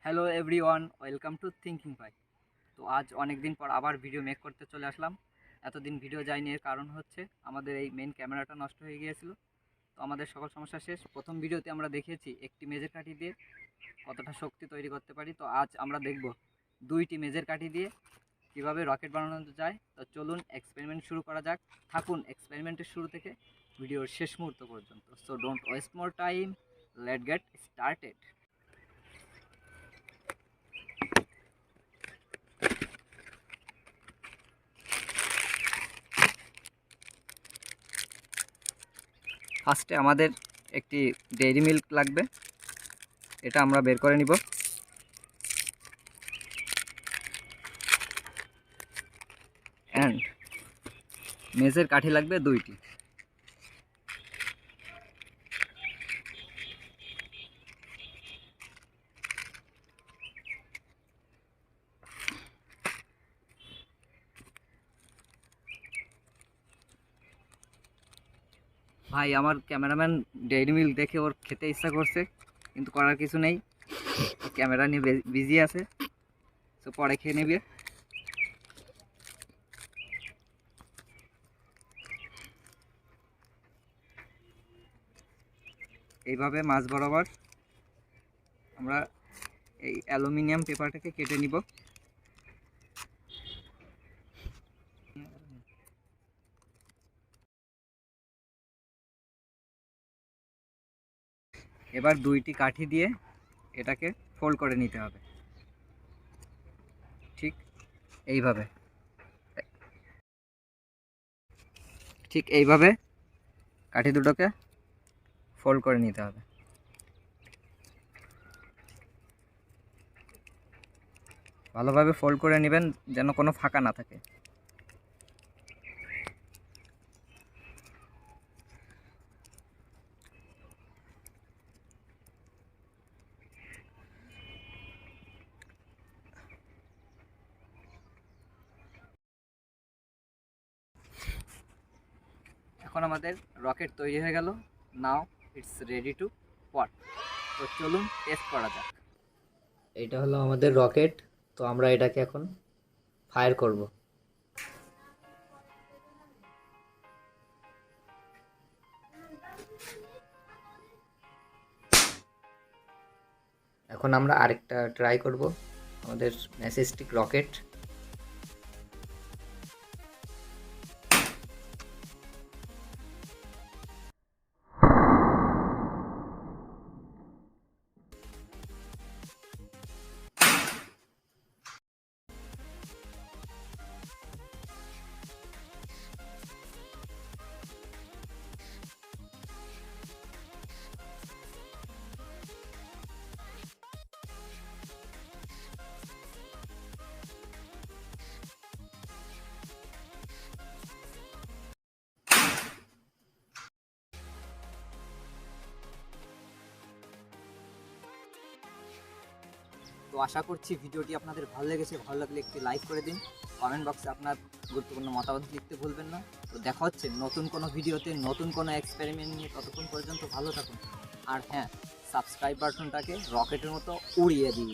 Hello everyone, welcome to Thinking Pi. তো আজ অনেক দিন পর আবার ভিডিও মেক করতে চলে আসলাম। এতদিন ভিডিও যায়নি, এর কারণ হচ্ছে আমাদের এই মেন ক্যামেরাটা নষ্ট হয়ে গিয়েছিল। তো আমাদের সকল সমস্যা শেষ। প্রথম ভিডিওতে আমরা দেখিয়েছি একটি মেজের কাঠি দিয়ে কতটা শক্তি তৈরি করতে পারি। তো আজ আমরা দেখব দুইটি মেজের কাঠি দিয়ে কীভাবে রকেট বানানো যায়। তো চলুন এক্সপেরিমেন্ট শুরু করা যাক। থাকুন এক্সপেরিমেন্টের শুরু থেকে ভিডিওর শেষ মুহূর্ত পর্যন্ত। So don't waste more time, late get started. ফার্স্টে আমাদের একটি ডেইরি মিল্ক লাগবে, এটা আমরা বের করে নিব। অ্যান্ড মেজের কাঠি লাগবে দুইটি। ভাই আমার ক্যামেরাম্যান ডেইরি মিল্ক দেখে ওর খেতে ইচ্ছা করছে, কিন্তু করার কিছু নেই, ক্যামেরা নিয়ে বিজি আছে। তো পরে খেয়ে নেবে। এইভাবে মাছ বরাবর আমরা এই অ্যালুমিনিয়াম পেপারটাকে কেটে নিব। এবার দুইটি কাঠি দিয়ে এটাকে ফোল্ড করে নিতে হবে, ঠিক এইভাবে। ঠিক এইভাবে কাঠি দুটোকে ফোল্ড করে নিতে হবে। ভালোভাবে ফোল্ড করে নেবেন যেন কোনো ফাঁকা না থাকে। এখন আমাদের রকেট তৈরি হয়ে গেল। নাও ইটস রেডি টু পট। তো চলুন টেস্ট করা যাক। এটা হলো আমাদের রকেট। তো আমরা এটাকে এখন ফায়ার করব। এখন আমরা আরেকটা ট্রাই করব, আমাদের ম্যাজেস্টিক রকেট। তো আশা করছি ভিডিওটি আপনাদের ভালো লেগেছে। ভালো লাগলে একটি লাইক করে দিন, কমেন্ট বক্সে আপনার গুরুত্বপূর্ণ মতামত লিখতে ভুলবেন না। তো দেখা হচ্ছে নতুন কোনো ভিডিওতে, নতুন কোনো এক্সপেরিমেন্ট নিয়ে। ততক্ষণ পর্যন্ত ভালো থাকুন। আর হ্যাঁ, সাবস্ক্রাইব বাটনটাকে রকেটের মতো উড়িয়ে দিন।